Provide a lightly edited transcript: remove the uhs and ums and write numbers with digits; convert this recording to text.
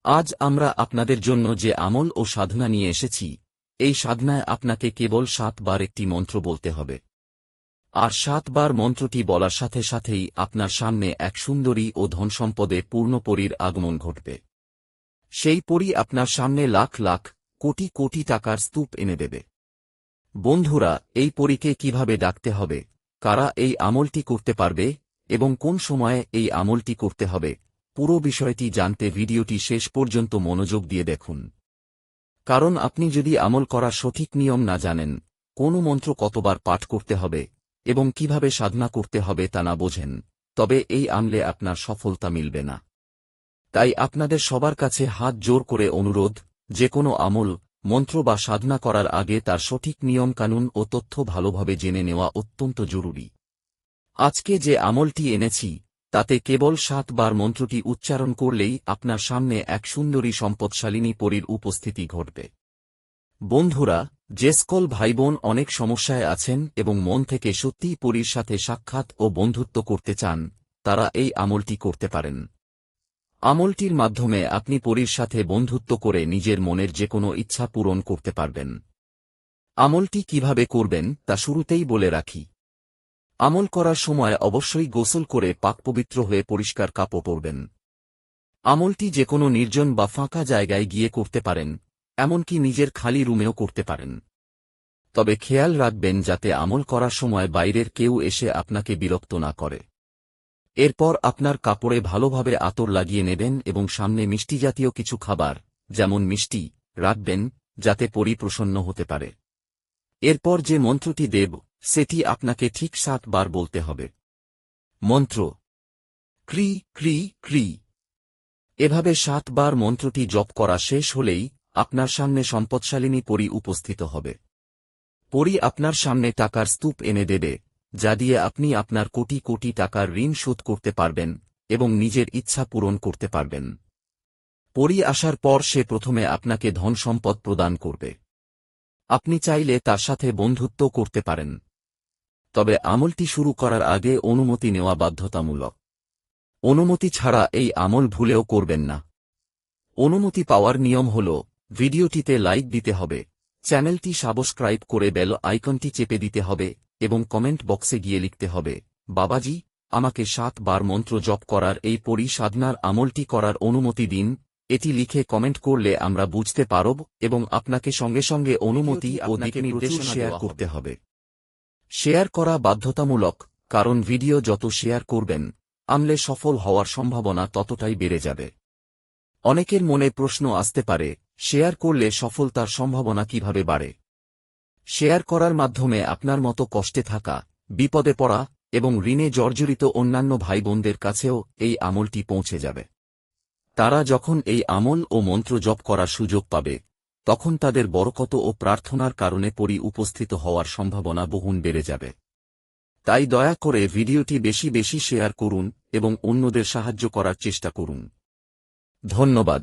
আজ আমরা আপনাদের জন্য যে আমল ও সাধনা নিয়ে এসেছি, এই সাধনায় আপনাকে কেবল ৭ বার একটি মন্ত্র বলতে হবে। আর ৭ বার মন্ত্রটি বলার সাথে সাথেই আপনার সামনে এক সুন্দরী ও ধনসম্পদে পূর্ণ পরীর আগমন ঘটবে। সেই পরী আপনার সামনে লাখ লাখ, কোটি কোটি টাকার স্তূপ এনে দেবে। বন্ধুরা, এই পরীকে কিভাবে ডাকতে হবে, কারা এই আমলটি করতে পারবে এবং কোন সময়ে এই আমলটি করতে হবে, পুরো বিষয়টি জানতে ভিডিওটি শেষ পর্যন্ত মনোযোগ দিয়ে দেখুন। কারণ আপনি যদি আমল করার সঠিক নিয়ম না জানেন, কোন মন্ত্র কতবার পাঠ করতে হবে এবং কিভাবে সাধনা করতে হবে তা না বোঝেন, তবে এই আমলে আপনার সফলতা মিলবে না। তাই আপনাদের সবার কাছে হাত জোর করে অনুরোধ, যে কোনো আমল, মন্ত্র বা সাধনা করার আগে তার সঠিক নিয়মকানুন ও তথ্য ভালোভাবে জেনে নেওয়া অত্যন্ত জরুরি। আজকে যে আমলটি এনেছি, তাতে কেবল ৭ বার মন্ত্রটি উচ্চারণ করলেই আপনার সামনে এক সুন্দরী সম্পদশালিনী পরীর উপস্থিতি ঘটবে। বন্ধুরা, যে সকল ভাইবোন অনেক সমস্যায় আছেন এবং মন থেকে সত্যিই পরীর সাথে সাক্ষাৎ ও বন্ধুত্ব করতে চান, তারা এই আমলটি করতে পারেন। আমলটির মাধ্যমে আপনি পরীর সাথে বন্ধুত্ব করে নিজের মনের যে কোনো ইচ্ছা পূরণ করতে পারবেন। আমলটি কিভাবে করবেন তা শুরুতেই বলে রাখি। আমল করার সময় অবশ্যই গোসল করে পাকপবিত্র হয়ে পরিষ্কার কাপড় পরবেন। আমলটি যে কোনো নির্জন বা ফাঁকা জায়গায় গিয়ে করতে পারেন, এমনকি নিজের খালি রুমেও করতে পারেন। তবে খেয়াল রাখবেন যাতে আমল করার সময় বাইরের কেউ এসে আপনাকে বিরক্ত না করে। এরপর আপনার কাপড়ে ভালোভাবে আতর লাগিয়ে নেবেন এবং সামনে মিষ্টি জাতীয় কিছু খাবার, যেমন মিষ্টি, রাখবেন যাতে পরী প্রসন্ন হতে পারে। এরপর যে মন্ত্রটি দেব, সেটি আপনাকে ঠিক ৭ বার বলতে হবে। মন্ত্র: ক্রি ক্রি ক্রি। এভাবে ৭ বার মন্ত্রটি জপ করা শেষ হলেই আপনার সামনে সম্পদশালিনী পরী উপস্থিত হবে। পরী আপনার সামনে টাকার স্তূপ এনে দেবে, যা দিয়ে আপনি আপনার কোটি কোটি টাকার ঋণ শোধ করতে পারবেন এবং নিজের ইচ্ছা পূরণ করতে পারবেন। পরী আসার পর সে প্রথমে আপনাকে ধন সম্পদ প্রদান করবে। আপনি চাইলে তার সাথে বন্ধুত্ব করতে পারেন। তবে আমলটি শুরু করার আগে অনুমতি নেওয়া বাধ্যতামূলক। অনুমতি ছাড়া এই আমল ভুলেও করবেন না। অনুমতি পাওয়ার নিয়ম হল, ভিডিওটিতে লাইক দিতে হবে, চ্যানেলটি সাবস্ক্রাইব করে বেল আইকনটি চেপে দিতে হবে এবং কমেন্ট বক্সে গিয়ে লিখতে হবে, বাবাজি, আমাকে ৭ বার মন্ত্র জপ করার এই পরী সাধনার আমলটি করার অনুমতি দিন। এটি লিখে কমেন্ট করলে আমরা বুঝতে পারব এবং আপনাকে সঙ্গে সঙ্গে অনুমতি ও দিক নির্দেশনা শেয়ার করতে হবে। শেয়ার করা বাধ্যতামূলক, কারণ ভিডিও যত শেয়ার করবেন, আমলে সফল হওয়ার সম্ভাবনা ততটাই বেড়ে যাবে। অনেকের মনে প্রশ্ন আসতে পারে, শেয়ার করলে সফলতার সম্ভাবনা কিভাবে বাড়ে? শেয়ার করার মাধ্যমে আপনার মতো কষ্টে থাকা, বিপদে পড়া এবং ঋণে জর্জরিত অন্যান্য ভাইবোনদের কাছেও এই আমলটি পৌঁছে যাবে। তারা যখন এই আমল ও মন্ত্র জপ করার সুযোগ পাবে, তখন তাদের বরকত ও প্রার্থনার কারণে পরী উপস্থিত হওয়ার সম্ভাবনা বহুগুণ বেড়ে যাবে। তাই দয়া করে ভিডিওটি বেশি বেশি শেয়ার করুন এবং অন্যদের সাহায্য করার চেষ্টা করুন। ধন্যবাদ।